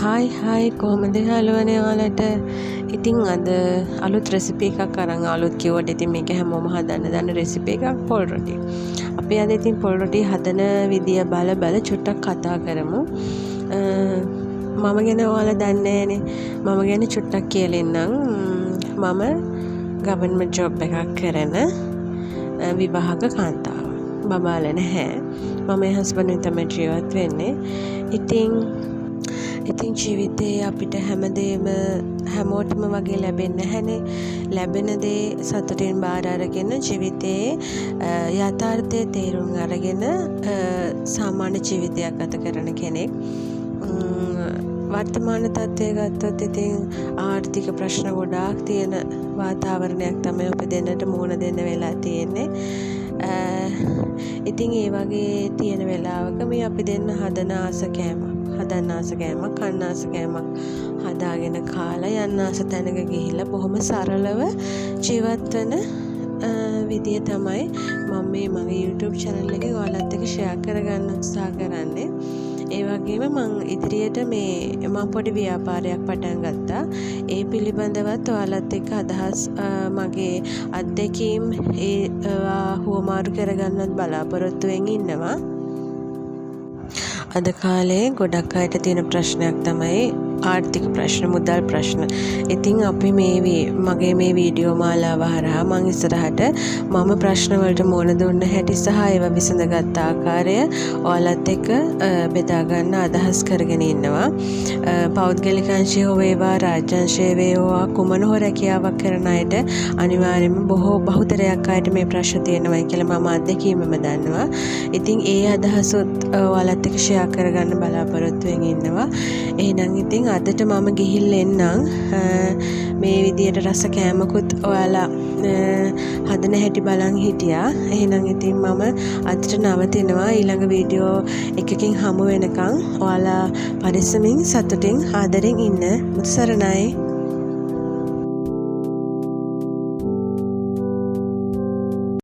Hi කොහොමද යාළුවනේ ඔයාලට? ඉතින් අද අලුත් රෙසිපි එකක් අරන් අලුත් කිව්වට ඉතින් මේක හැමෝම හදන්න දන්න රෙසිපි එකක් පොල් රොටි. අපි අද ඉතින් පොල් රොටි හදන විදිය බල චුට්ටක් කතා කරමු. මම ගැන ඔයාලා දන්නේ නැහනේ. මම ගැන චුට්ටක් කියලෙන්නම්. මම ගවර්න්මන්ට් ජොබ් එකක් කරන විවාහක කාන්තාව. බබාලා නැහැ. මම හස්බන්ඩ් එක්ක තමයි ජීවත් වෙන්නේ. ඉතින් ජීවිතේ අපිට හැමදේම හැමෝටම වගේ ලැබෙන්නේ නැහැනේ. ලැබෙන දේ සතුටින් බාර අරගෙන ජීවිතේ යථාර්ථය තේරුම් අරගෙන සාමාන්‍ය ජීවිතයක් ගත කරන කෙනෙක්. වර්තමාන තත්ත්වය ගත්තොත් ඉතින් ආර්ථික ප්‍රශ්න ගොඩාක් තියෙන වාතාවරණයක් තමයි අපි දෙන්නට මුහුණ දෙන්න වෙලා තියෙන්නේ. ඉතින් ඒ වගේ තියෙන වෙලාවක මේ අපි දෙන්න හදන්න ආස කෑමක් කන්න ආස කෑමක් හදාගෙන කාලා යන්න ආස තැනක ගිහිල්ලා බොහොම සරලව ජීවත් වෙන විදිය තමයි මම මේ මගේ YouTube channel එකේ ඔයාලත් එක්ක share කරගන්න උත්සාහ කරන්නේ. ඒ වගේම මම ඉදිරියට මම පොඩි ව්‍යාපාරයක් පටන් ගත්තා. ඒ පිළිබඳවත් ඔයාලත් එක්ක අදහස් මගේ අත්දැකීම් හුවමාරු කරගන්නත් බලාපොරොත්තුවෙන් ඉන්නවා. අද කාලේ ගොඩක් අයට තියෙන ප්‍රශ්නයක් තමයි ආර්ථික ප්‍රශ්න, මුදල් ප්‍රශ්න. ඉතින් අපි මගේ මේ වීඩියෝ මාලාව හරහා මම ඉස්සරහට මම ප්‍රශ්න වලට මුහුණ දුන්න හැටි සහ ඒවා විසඳගත් ආකාරය ඔයාලත් එක්ක බෙදා ගන්න අදහස් කරගෙන ඉන්නවා. පෞද්ගලික අංශය හෝ වේවා, රාජ්‍ය අංශය වේවා, කුමන හෝ රැකියාවක් කරන අයට අනිවාර්යයෙන්ම බහුතරයක් අයට මේ ප්‍රශ්න තියෙනවා කියලා මම අත්දැකීමම දන්නවා. ඉතින් ඒ අදහසත් ඔයාලත් එක්ක ෂෙයා කරගන්න බලාපොරොත්තුවෙන් ඉන්නවා. එහෙනම් ඉතින් අදට මම ගිහිල්ලා එන්නම්. මේ විදියට රස කෑමකුත් ඔයාලා හදන හැටි බලන් හිටියා. එහෙනම් ඉතින් මම අදට නවතිනවා. ඊළඟ වීඩියෝ එකකින් හමු වෙනකන් ඔයාලා පරිස්සමින් සතුටින් ආදරෙන් ඉන්න. මුත් සරණයි.